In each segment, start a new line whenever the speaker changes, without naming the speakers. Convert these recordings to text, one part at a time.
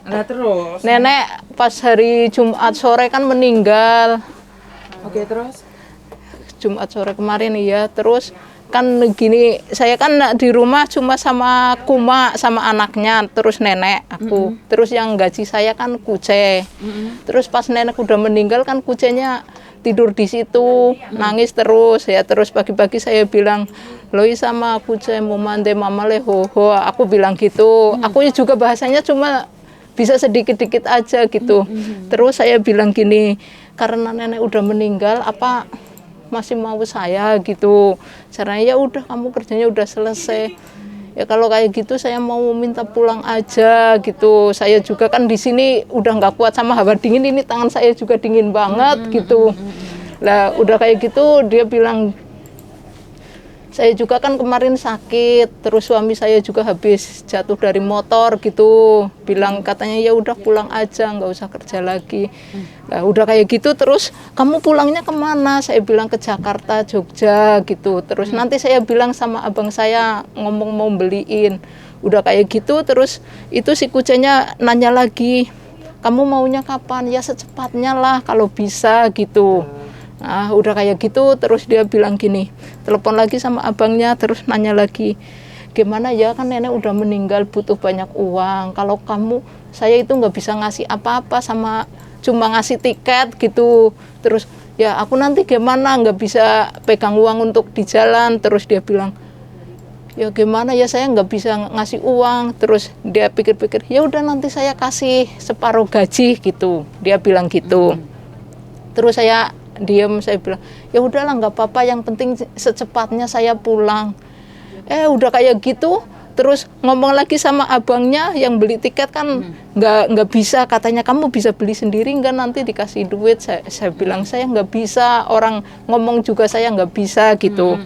Nah terus?
Nenek pas hari Jumat sore kan meninggal.
Oke, terus?
Jumat sore kemarin iya. Terus kan gini, saya kan di rumah cuma sama kuma sama anaknya, terus nenek aku. Terus yang gaji saya kan kuce. Terus pas nenek udah meninggal kan kucenya tidur di situ, nangis terus ya. Terus pagi-pagi saya bilang, "Loi sama kuce mau mande mama lehoho." Aku bilang gitu. Aku juga bahasanya cuma bisa sedikit-dikit aja gitu. Terus saya bilang gini, karena nenek udah meninggal apa masih mau saya gitu. Caranya ya udah kamu kerjanya udah selesai. Ya kalau kayak gitu saya mau minta pulang aja gitu. Saya juga kan di sini udah nggak kuat sama hawa dingin, ini tangan saya juga dingin banget gitu. Lah udah kayak gitu dia bilang, saya juga kan kemarin sakit, terus suami saya juga habis jatuh dari motor gitu. Bilang katanya ya udah pulang aja, nggak usah kerja lagi. Nah, udah kayak gitu terus kamu pulangnya kemana? Saya bilang ke Jakarta, Jogja gitu. Terus nanti saya bilang sama abang saya ngomong mau beliin. Udah kayak gitu terus itu si kucenya nanya lagi, kamu maunya kapan? Ya secepatnya lah kalau bisa gitu. Nah, udah kayak gitu terus dia bilang gini, telepon lagi sama abangnya terus nanya lagi, gimana ya kan nenek udah meninggal butuh banyak uang, kalau kamu saya itu nggak bisa ngasih apa-apa sama cuma ngasih tiket gitu. Terus ya aku nanti gimana, nggak bisa pegang uang untuk di jalan. Terus dia bilang, ya gimana ya saya nggak bisa ngasih uang. Terus dia pikir-pikir, ya udah nanti saya kasih separuh gaji gitu, dia bilang gitu. Terus saya diam, saya bilang ya udahlah nggak apa-apa, yang penting secepatnya saya pulang. Udah kayak gitu terus ngomong lagi sama abangnya yang beli tiket kan nggak bisa, katanya kamu bisa beli sendiri nggak nanti dikasih duit. Saya bilang saya nggak bisa, orang ngomong juga saya nggak bisa gitu.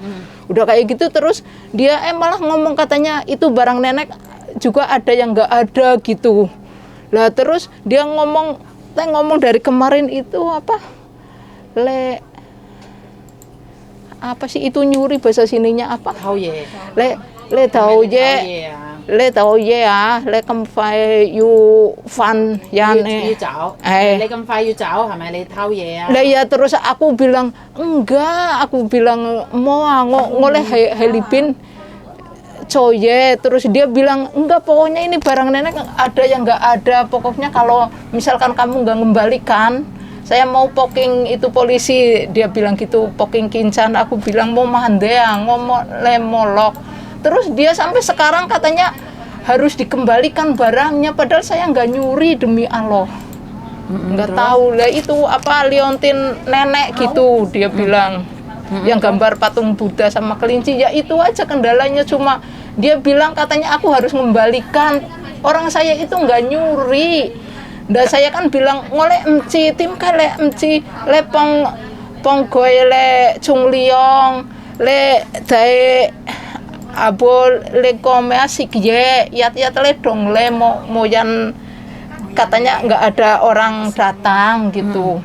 Udah kayak gitu terus dia malah ngomong katanya itu barang nenek juga ada yang nggak ada gitu. Lah terus dia ngomong dari kemarin itu apa sih itu nyuri, bahasa sininya apa?
Thâu về.
Le tao ye. Le tao ye le cầm phai yu fan ya
Yêu chậu. Lấy cầm phay yêu chậu hả mày, lấy thâu về
Lah ya terus aku bilang enggak, aku bilang mau ngoleh helipin coye. Terus dia bilang enggak, pokoknya ini barang nenek ada yang enggak ada, pokoknya kalau misalkan kamu enggak ngembalikan saya mau poking itu polisi. Dia bilang gitu, poking kincan. Aku bilang mau mandeang, ngomong lemolok. Terus dia sampai sekarang katanya harus dikembalikan barangnya, padahal saya nggak nyuri demi Allah. Nggak tahu lah itu apa liontin nenek gitu dia bilang. Yang gambar patung Buddha sama kelinci, ya itu aja kendalanya. Cuma dia bilang katanya aku harus mengembalikan, orang saya itu nggak nyuri. Dan saya kan bilang ngoleh emci tim kale emci le pong goy le chung liong le dai abol le kome asik ye yat le dong le moyan, katanya nggak ada orang datang gitu.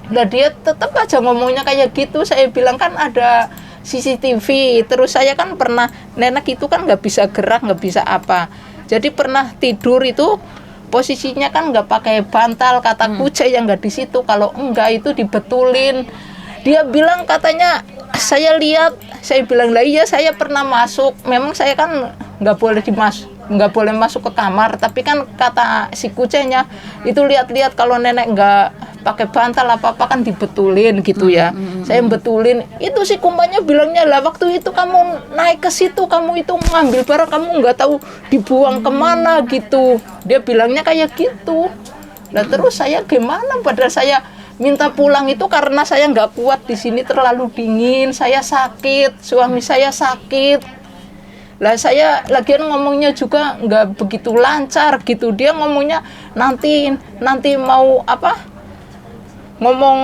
Nah dia tetap aja ngomongnya kayak gitu. Saya bilang kan ada CCTV. Terus saya kan pernah, nenek itu kan nggak bisa gerak, nggak bisa apa, jadi pernah tidur itu posisinya kan nggak pakai bantal, kata kuce yang nggak di situ, kalau enggak itu dibetulin. Dia bilang katanya saya lihat, saya bilang lah iya saya pernah masuk, memang saya kan nggak boleh masuk ke kamar, tapi kan kata si kucenya itu lihat-lihat kalau nenek nggak pakai bantal apa kan dibetulin gitu ya. Saya betulin itu, si kumbanya bilangnya lah waktu itu kamu naik ke situ, kamu itu ngambil barang kamu nggak tahu dibuang kemana gitu. Dia bilangnya kayak gitu. Nah terus saya gimana, padahal saya minta pulang itu karena saya nggak kuat di sini, terlalu dingin, saya sakit, suami saya sakit. Lah saya lagian ngomongnya juga nggak begitu lancar gitu. Dia ngomongnya nanti mau ngomong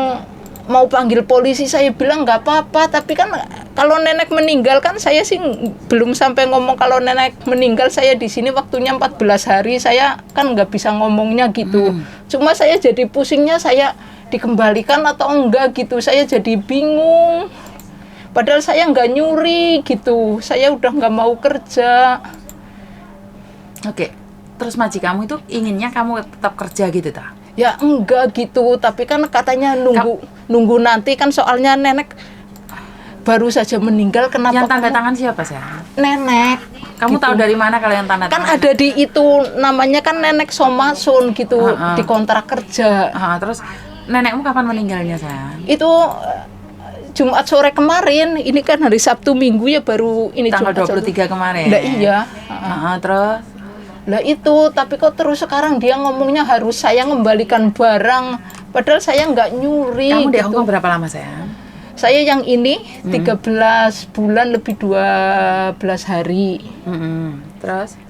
mau panggil polisi. Saya bilang nggak apa-apa, tapi kan kalau nenek meninggal kan saya sih belum sampai ngomong kalau nenek meninggal. Saya di sini waktunya 14 hari, saya kan nggak bisa ngomongnya gitu. Cuma saya jadi pusingnya, saya dikembalikan atau enggak gitu, saya jadi bingung. Padahal saya nggak nyuri gitu, saya udah nggak mau kerja.
Oke, terus majikanmu itu inginnya kamu tetap kerja gitu ta?
Ya enggak gitu, tapi kan katanya nunggu nanti kan soalnya nenek baru saja meninggal. Kenapa
Yang tanda tangan siapa sih?
Nenek.
Kamu
gitu.
tahu dari mana kalau yang tanda
Kan
tangan?
ada di itu namanya kan Nenek Somasun gitu, di kontrak kerja.
Terus nenekmu kapan meninggalnya sayang?
Itu Jumat sore kemarin, ini kan hari Sabtu Minggu ya baru ini
Tanggal
Jumat
23 kemarin.
Lah iya.
Terus
Lah itu, tapi kok terus sekarang dia ngomongnya harus saya ngembalikan barang, padahal saya nggak nyuri.
kamu di
gitu.
Hongkong berapa lama sayang?
Saya yang ini 13 bulan lebih 12 hari.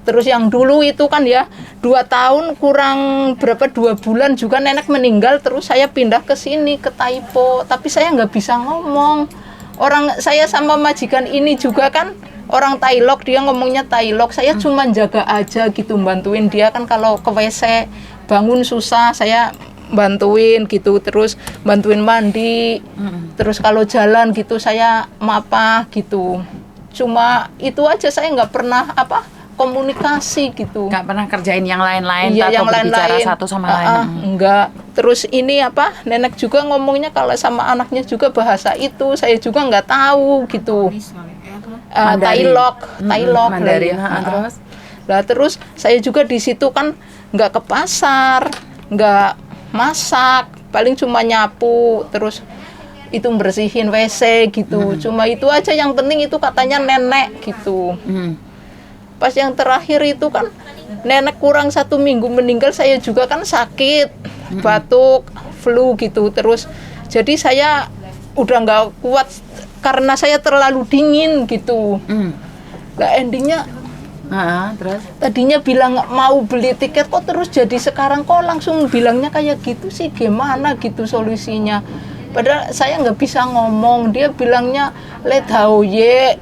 Terus yang dulu itu kan ya 2 tahun kurang berapa 2 bulan juga nenek meninggal, terus saya pindah ke sini ke Taipo, tapi saya nggak bisa ngomong. Orang saya sama majikan ini juga kan orang Tailok, dia ngomongnya Tailok. Saya cuma jaga aja gitu, bantuin dia kan kalau ke WC bangun susah, saya bantuin gitu, terus bantuin mandi, terus kalau jalan gitu saya mapah gitu. Cuma itu aja, saya nggak pernah komunikasi gitu.
Nggak pernah kerjain yang lain-lain
Iya,
atau
yang
berbicara
lain-lain.
satu sama lain?
Enggak. Terus ini nenek juga ngomongnya kalau sama anaknya juga bahasa itu, saya juga nggak tahu gitu. Tailok,
Mandarin.
Terus? Lah terus saya juga di situ kan nggak ke pasar, nggak masak, paling cuma nyapu, terus itu bersihin WC gitu. Cuma itu aja, yang penting itu katanya nenek gitu. Pas yang terakhir itu kan nenek kurang 1 minggu meninggal, saya juga kan sakit, batuk, flu gitu. Terus jadi saya udah nggak kuat karena saya terlalu dingin gitu. Nah endingnya
Terus?
tadinya bilang mau beli tiket, kok terus jadi sekarang kok langsung bilangnya kayak gitu sih, gimana gitu solusinya. Padahal saya nggak bisa ngomong, dia bilangnya let ye.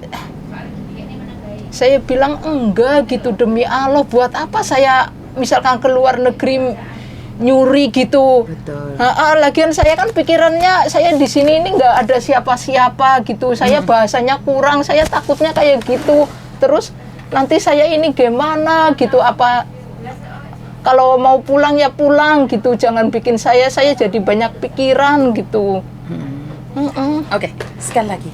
Saya bilang enggak gitu, demi Allah buat apa saya misalkan ke luar negeri nyuri gitu.
Betul.
Lagian saya kan pikirannya saya di sini ini nggak ada siapa-siapa gitu. Saya bahasanya kurang, saya takutnya kayak gitu. Terus nanti saya ini gimana gitu, apa kalau mau pulang ya pulang gitu, jangan bikin saya jadi banyak pikiran gitu.
Oke, sekali lagi.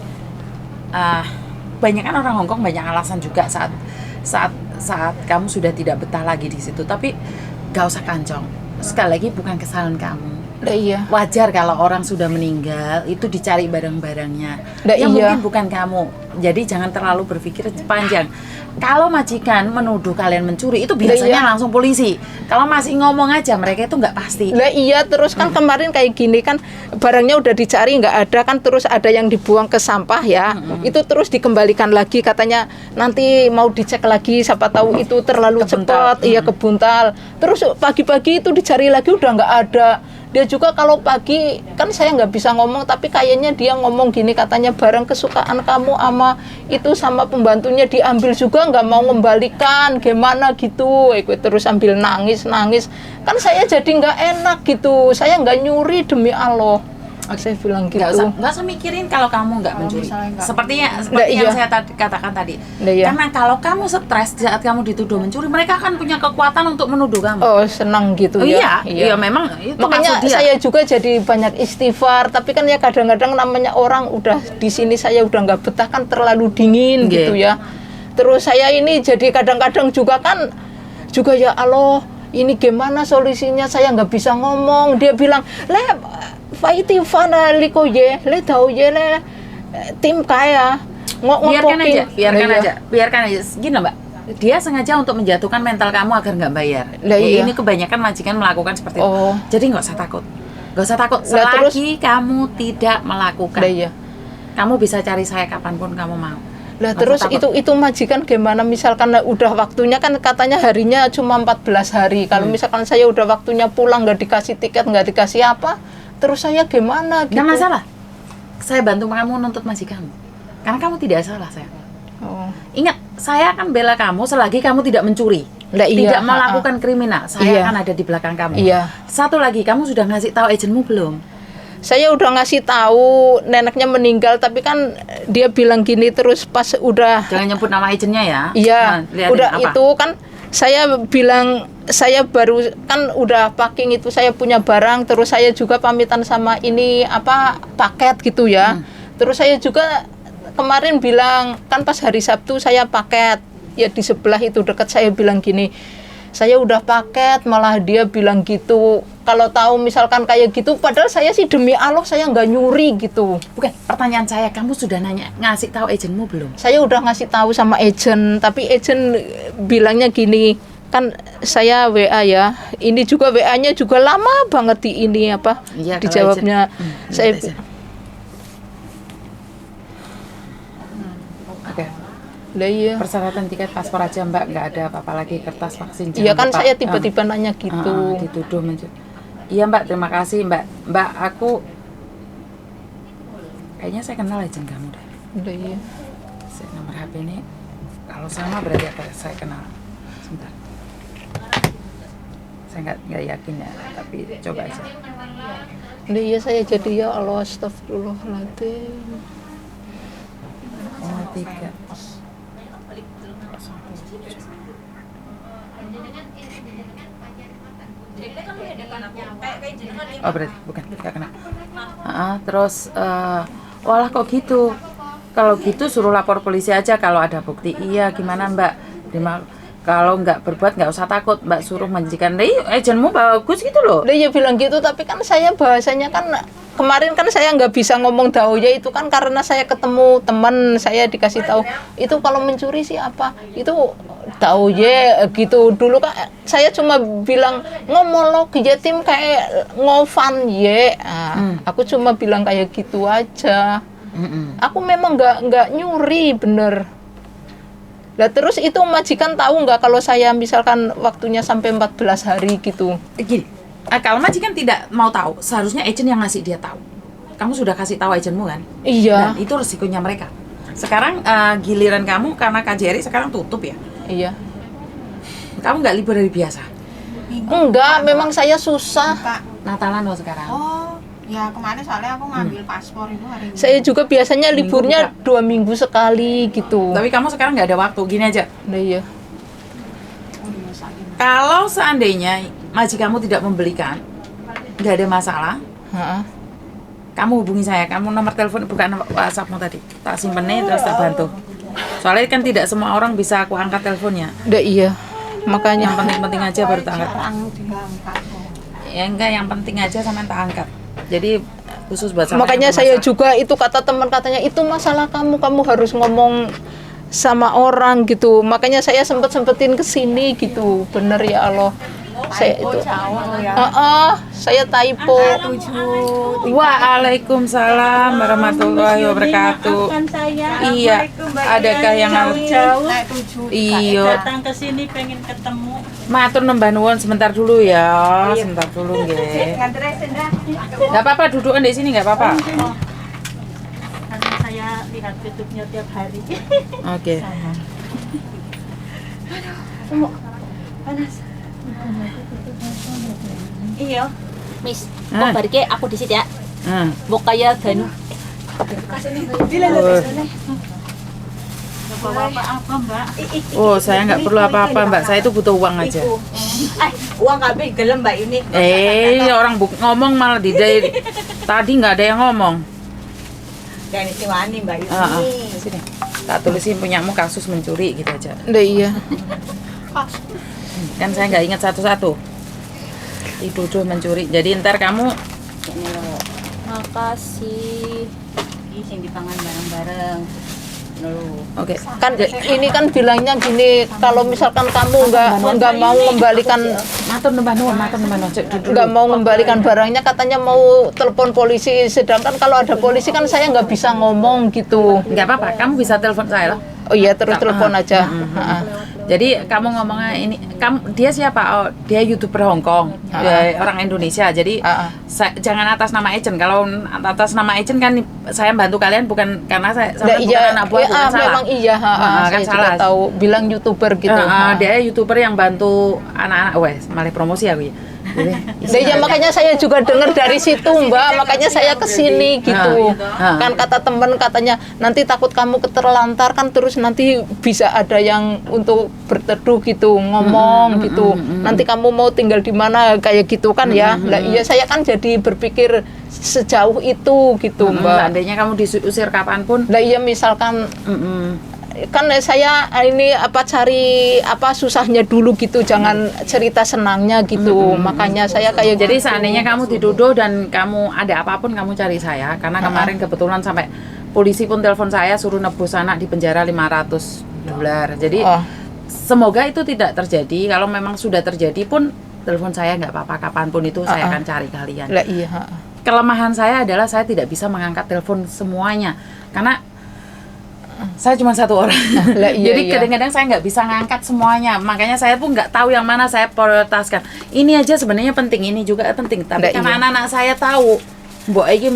Banyak kan orang Hongkong banyak alasan juga saat kamu sudah tidak betah lagi di situ. Tapi gak usah kancong. Sekali lagi bukan kesalahan kamu.
Iya.
Wajar kalau orang sudah meninggal itu dicari barang-barangnya.
Iya.
Mungkin bukan kamu. Jadi jangan terlalu berpikir panjang. Kalau majikan menuduh kalian mencuri itu biasanya langsung polisi. Kalau masih ngomong aja mereka itu nggak pasti.
Lah iya, terus kan kemarin kayak gini kan barangnya udah dicari nggak ada kan, terus ada yang dibuang ke sampah ya. Itu terus dikembalikan lagi, katanya nanti mau dicek lagi, siapa tahu itu terlalu cepat, kebuntal. Terus pagi-pagi itu dicari lagi udah nggak ada. Dia juga kalau pagi kan saya nggak bisa ngomong, tapi kayaknya dia ngomong gini, katanya barang kesukaan kamu sama pembantunya diambil juga, nggak mau ngembalikan, gimana gitu. Terus sambil nangis kan saya jadi nggak enak gitu, saya nggak nyuri demi Allah. Saya bilang gitu.
Nggak usah mikirin kalau kamu nggak mencuri. Seperti yang saya katakan tadi. Karena kalau kamu stres saat kamu dituduh mencuri, mereka akan punya kekuatan untuk menuduh kamu.
Oh, senang gitu ya.
Iya, memang itu
makanya saya juga jadi banyak istighfar. Tapi kan ya kadang-kadang namanya orang udah di sini, saya udah nggak betah kan, terlalu dingin gitu ya. Terus saya ini jadi kadang-kadang juga ya Allah, ini gimana solusinya, saya nggak bisa ngomong. Dia bilang Faiti fana liko ye, le tahu ye le tim kaya.
Biarkan aja. Gini Mbak, dia sengaja untuk menjatuhkan mental kamu agar nggak bayar. Ini kebanyakan majikan melakukan seperti itu. Jadi nggak usah takut. Selagi kamu tidak melakukan, kamu bisa cari saya kapanpun kamu mau.
Lah terus itu majikan gimana, misalkan udah waktunya kan katanya harinya cuma 14 hari. Kalau misalkan saya udah waktunya pulang, nggak dikasih tiket, nggak dikasih apa, terus saya gimana gitu.
Nggak masalah, saya bantu kamu nuntut majikanmu karena kamu tidak salah sayang. Ingat, saya akan bela kamu selagi kamu tidak mencuri, tidak melakukan kriminal. Saya akan ada di belakang kamu. Satu lagi, kamu sudah ngasih tahu agenmu belum?
Saya udah ngasih tahu neneknya meninggal, tapi kan dia bilang gini terus pas udah.
Jangan nyebut nama agennya ya.
Iya, udah apa? Itu kan saya bilang saya baru kan udah packing itu, saya punya barang, terus saya juga pamitan sama ini apa paket gitu ya. Terus saya juga kemarin bilang kan pas hari Sabtu saya paket ya di sebelah itu dekat, saya bilang gini, saya udah paket, malah dia bilang gitu. Kalau tahu misalkan kayak gitu, padahal saya sih demi Allah saya nggak nyuri gitu.
Bukan, pertanyaan saya, kamu sudah ngasih tahu agenmu belum?
Saya udah ngasih tahu sama agen, tapi agen bilangnya gini, kan saya WA ya, ini juga WA-nya juga lama banget di ini apa,
Iya,
dijawabnya. Saya
Oke.
lah iya.
Persyaratan tiket paspor aja Mbak, nggak ada apa-apa lagi, kertas vaksin.
Iya kan
lupa.
saya tiba-tiba nanya gitu.
Dituduh Iya Mbak, terima kasih Mbak. Mbak, aku kayaknya saya kenal agent kamu deh.
Udah iya.
Nomor HP ini kalau sama berarti apa? Saya kenal. Sebentar. Saya nggak yakin ya, tapi coba aja.
Udah iya, saya jadi ya Allah, astagfirullahaladzim.
03. Oh berarti bukan, nggak kena. Terus walah kok gitu. Kalau gitu suruh lapor polisi aja kalau ada bukti. Iya, gimana Mbak? Kalau nggak berbuat nggak usah takut, Mbak, suruh menjikan. Agenmu bagus gitu loh.
Dia bilang gitu, tapi kan saya bahasanya kan kemarin kan saya nggak bisa ngomong dauya itu kan karena saya ketemu teman, saya dikasih tahu itu kalau mencuri sih apa itu dauya gitu. Dulu kan saya cuma bilang ngomong yatim kayak ngofan ye. Aku cuma bilang kayak gitu aja. Aku memang nggak nyuri bener. Lah terus itu majikan tahu nggak kalau saya misalkan waktunya sampai 14 hari gitu?
Gini, kalau majikan tidak mau tahu, seharusnya agent yang ngasih dia tahu. Kamu sudah kasih tahu agenmu kan?
Iya.
Dan itu resikonya mereka. Sekarang giliran kamu karena KJRI sekarang tutup ya?
Iya.
Kamu nggak libur hari biasa?
Enggak, memang saya susah.
Natalan loh sekarang.
Oh, ya kemarin soalnya aku ngambil paspor itu hari ini.
Saya juga biasanya liburnya 2 minggu sekali gitu.
Tapi kamu sekarang nggak ada waktu, gini aja.
Nah, iya.
Kalau seandainya majikanmu tidak membelikan, nggak ada masalah. Kamu hubungi saya, kamu nomor telepon bukan nomor WhatsAppmu tadi. Tak simpennya terus tak bantu. Soalnya kan tidak semua orang bisa aku angkat teleponnya.
Udah iya. Makanya
Yang penting-penting aja baru tak angkat.
Jarang diangkat.
Ya enggak, yang penting aja sama tak angkat. Jadi khusus buat sama
makanya
yang
saya
bermasalah.
juga itu kata teman katanya itu masalah kamu harus ngomong sama orang gitu. Makanya saya sempetin ke sini gitu. Bener ya Allah. Saya itu saya typo.
Waalaikumsalam warahmatullahi wabarakatuh. Iya, adakah yang
jauh
iya
datang ke sini pengen ketemu.
matur nembah nuwun sebentar dulu ya, sebentar dulu nggih. Enggak apa-apa, dudukan di sini enggak apa-apa.
Karena saya lihat YouTube-nya tiap hari.
Oke.
Panas. Iya.
Miss,
Ah.
kok barike aku di situ ya. Mbok kaya ganu.
Nggak bawa apa-apa, Mbak.
Oh, saya nggak perlu apa-apa, Mbak. Saya itu butuh uang aja.
Uang kabeh gelem Mbak ini.
Orang ngomong malah tadi nggak ada yang ngomong.
Dan itu wani Mbak ini.
Sini. Tak tulisin punyamu kasus mencuri gitu aja.
Udah iya.
Kan saya nggak ingat satu-satu. Dituduh mencuri. Jadi ntar kamu
Makasih. Iki sing dipangan bareng-bareng.
oke.
Kan ini kan bilangnya gini, kalau misalkan kamu nggak mau membalikan
Matur nembah nuwun, matur nembah nuwun. Cek, duduk
nggak
dulu.
mau membalikan barangnya, katanya mau telepon polisi. Sedangkan kalau ada polisi kan saya nggak bisa ngomong gitu.
Nggak apa-apa, kamu bisa telepon saya loh.
Oh iya, terus telepon aja.
Jadi kamu ngomongnya ini, dia siapa? Oh, dia YouTuber Hong Kong, orang Indonesia. Jadi jangan atas nama agent. Kalau atas nama agent kan saya bantu kalian bukan karena saya bukan anak buah, bukan salah.
Memang iya,
kan
saya
salah.
juga tahu. Bilang YouTuber gitu.
Dia YouTuber yang bantu anak-anak, malah promosi aku ya.
Ya makanya saya juga dengar dari situ Mbak, makanya saya kesini gitu. Kan kata temen katanya nanti takut kamu keterlantar kan, terus nanti bisa ada yang untuk berteduh gitu, ngomong gitu. Nanti kamu mau tinggal di mana kayak gitu kan ya. Lah iya saya kan jadi berpikir sejauh itu gitu, Mbak.
Seandainya kamu diusir kapanpun.
Lah iya misalkan kan saya ini cari susahnya dulu gitu, jangan cerita senangnya gitu. Makanya saya kayak
jadi seandainya kamu dituduh dan kamu ada apapun kamu cari saya, karena kemarin kebetulan sampai polisi pun telepon saya suruh nebus anak di penjara $500. Jadi semoga itu tidak terjadi. Kalau memang sudah terjadi pun telepon saya nggak apa-apa, kapanpun itu saya akan cari kalian.
Lah iya.
Kelemahan saya adalah saya tidak bisa mengangkat telepon semuanya karena saya cuma satu orang. Jadi kadang-kadang saya nggak bisa ngangkat semuanya, makanya saya pun nggak tahu yang mana saya prioritaskan. Ini aja sebenarnya penting, ini juga penting, tapi karena anak-anak saya tahu Mbok iki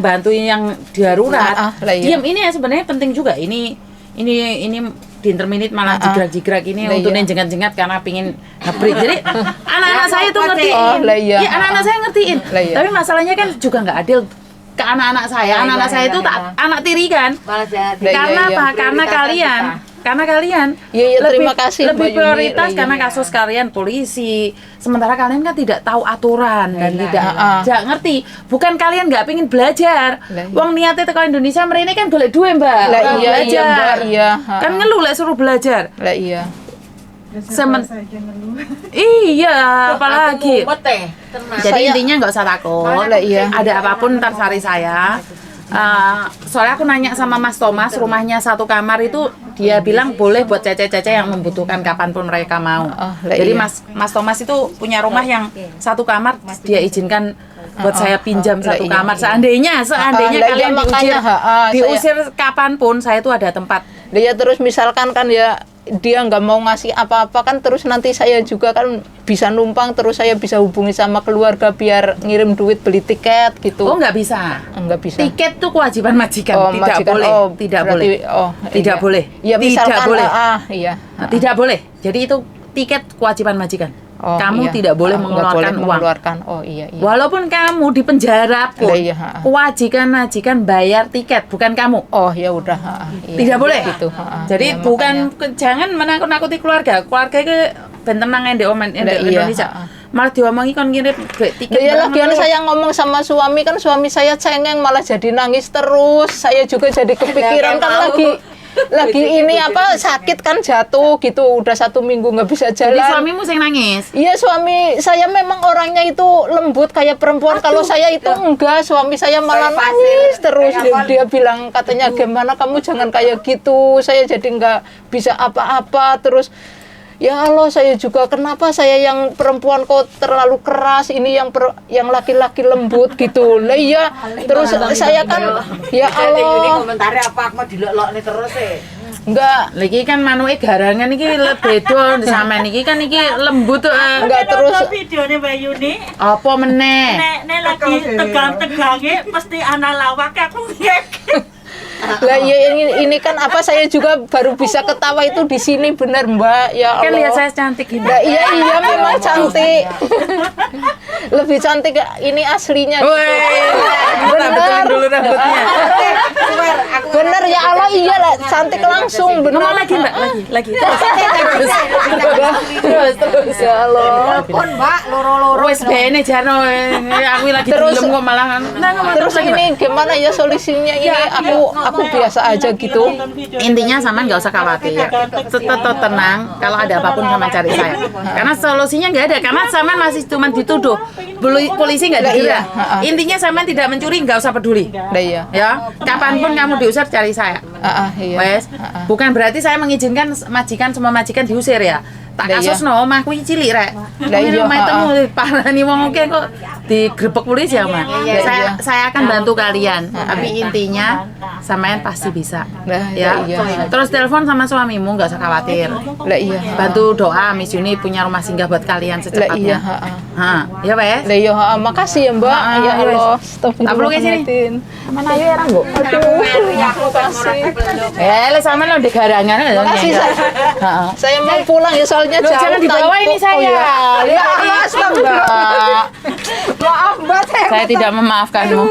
bantuin yang darurat, diam ini ya sebenarnya penting juga. Ini di interminit malah jigrak-jigrak ini untuk jengat-jengat karena pingin ngebreak. Jadi anak-anak saya tuh ngertiin. Iya, anak-anak saya ngertiin. Tapi masalahnya kan juga nggak adil ke anak-anak saya. Anak-anak saya itu anak tiri kan. Karena apa? Karena kalian
terima kasih,
lebih prioritas karena kasus kalian polisi. Sementara kalian kan tidak tahu aturan dan tidak ngerti. Bukan kalian nggak pengen belajar. Wong niatnya teko Indonesia mereka kan golek duit, Mbak. Belajar. Kan ngeluh lek suruh belajar.
Lah iya.
Iya, apalagi. Jadi intinya nggak usah takut. Ada apapun ntar cari saya. Soalnya aku nanya sama Mas Thomas, rumahnya satu kamar itu dia bilang boleh buat cece-cece yang membutuhkan kapanpun mereka mau. Jadi Mas Thomas itu punya rumah yang satu kamar, dia izinkan buat saya pinjam satu kamar. Seandainya kalian diusir kapanpun, saya tuh ada tempat.
Dia terus misalkan kan ya dia nggak mau ngasih apa-apa kan, terus nanti saya juga kan bisa numpang, terus saya bisa hubungi sama keluarga biar ngirim duit beli tiket gitu.
Oh nggak bisa.
Nggak bisa.
Tiket tuh kewajiban majikan, tidak boleh. Tidak boleh. Tidak boleh.
Ya misalkan
tidak boleh. Tidak
iya.
boleh. Jadi itu tiket kewajiban majikan. Kamu tidak boleh mengeluarkan uang.
Oh iya.
Walaupun kamu di penjara pun, kewajiban majikan bayar tiket, bukan kamu.
Oh ya udah.
Tidak boleh.
Gitu.
Jadi jangan menakut-nakuti keluarga. Keluarga itu ben tenang Indonesia. Malah diomongi kon ngirim tiket.
Ya lagian saya ngomong sama suami kan, suami saya cengeng malah jadi nangis terus. Saya juga jadi kepikiran kan lagi ini sakit kan, jatuh gitu, udah 1 minggu nggak bisa jalan.
Jadi suamimu sing nangis?
Iya, suami saya memang orangnya itu lembut kayak perempuan. Kalau saya itu enggak, suami saya malah nangis terus. Dia bilang katanya gimana kamu jangan kayak gitu, saya jadi nggak bisa apa-apa terus. Ya Allah, saya juga kenapa saya yang perempuan kok terlalu keras, ini yang laki-laki lembut gitu. Lah iya, terus saya kan ya Allah.
Ini komentarnya apa aku mau dilok-lokne terus
Enggak, lagi kan manuke garangan iki beda sampean iki kan iki lembut tuh.
Enggak terus videone Mbak Yuni.
Apa meneh?
Nek lagi tegang-tegange mesti ana lawak aku ngek.
Lah ya ini kan saya juga baru bisa ketawa itu di sini, benar Mbak. Ya Allah.
Kan lihat saya cantik ini.
Nah, iya memang cantik. Lebih cantik ini aslinya.
Benar dulu rambutnya.
Bener ya Allah, iya lah cantik langsung.
Ngomong lagi Mbak, lagi. Terus
ya Allah.
Pun Mbak, loro-loro.
Wes bene jarno aku lagi dilem kok malah.
Terus ini gimana ya solusinya ini? Aku biasa aja gitu.
Intinya sama nggak usah khawatir, tetap tenang. Kalau ada apapun sama cari saya, karena solusinya nggak ada, karena sama masih cuma dituduh, polisi nggak dikira. Intinya sama tidak mencuri, nggak usah peduli. Ya, kapanpun kamu diusir cari saya. Wes, bukan berarti saya mengizinkan semua majikan diusir ya. Tak kasus omah kuwi cilik rek. Lah iya omah temu parani wong oke kok digrebek polisi ya, Mas. Saya akan bantu kalian, tapi intinya sampean pasti bisa. Ya. Terus telepon sama suamimu, enggak usah khawatir.
Lah iya.
Bantu doa Miss Yuni punya rumah singgah buat kalian secepatnya. Ya, Wes.
Lah iya, makasih ya, Mbak. Ya Allah.
Tak perlu ke sini. Mana ayo ya, Bu?
Makasih.
Lek sampean lo di garangan.
Makasih. Saya mau pulang ya soalnya jauh.
Jangan dibawa ini saya.
Ya Allah, astagfirullah. Maaf Mbak,
saya tidak memaafkanmu.